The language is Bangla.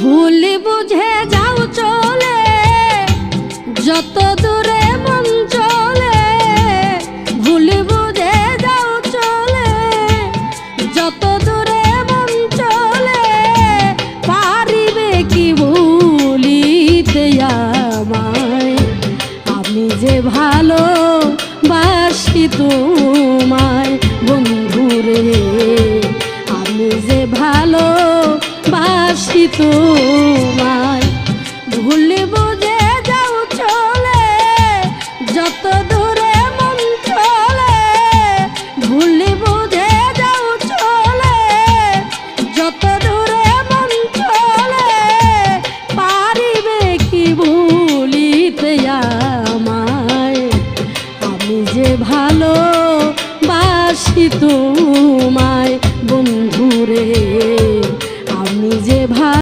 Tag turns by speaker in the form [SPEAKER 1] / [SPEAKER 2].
[SPEAKER 1] ভুল বুঝে যাও চলে যত দূরে মন চলে, ভুল বুঝে যাও চলে যত দূরে মন চলে, পারিবে কি ভুলিতে আমায়, আমি যে ভালো বাসি তোমায় বন্ধুরে, আমি যে ভালো বাসি তোমায়। ভুলব